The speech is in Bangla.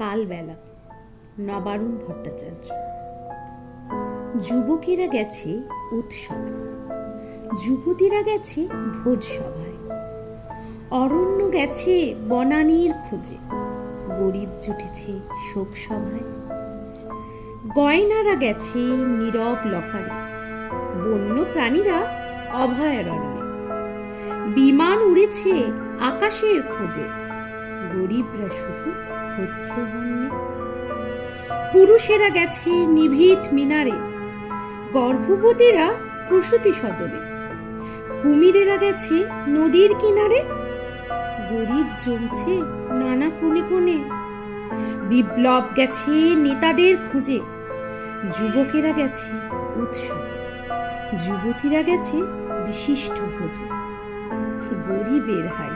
কালবেলা, নবারুণ ভট্টাচার্য। যুবকেরা গেছে উৎসবে, যুবতীরা গেছে ভোজ সভায়, অরণ্য গেছে বনানীর খোঁজে, গরিব জুটেছে শোক সভায়। গয়নারা গেছে নীরব লকারে, বন্য প্রাণীরা অভয়ারণ্যে, বিমান উড়েছে আকাশের খোঁজে, গরিবরা শুধু হচ্ছে বন্যে। পুরুষেরা গেছে নিভৃত মিনারে, গর্ভবতীরা প্রসূতি সদনে, কুমিরেরা গেছে নদীর কিনারে, গরিব জমছে নানা কোণে কোণে। বিপ্লব গেছে নেতাদের খুঁজে, যুবকেরা গেছে উৎসব, যুবতীরা গেছে বিশিষ্ট ভোজে, গরিবের হাই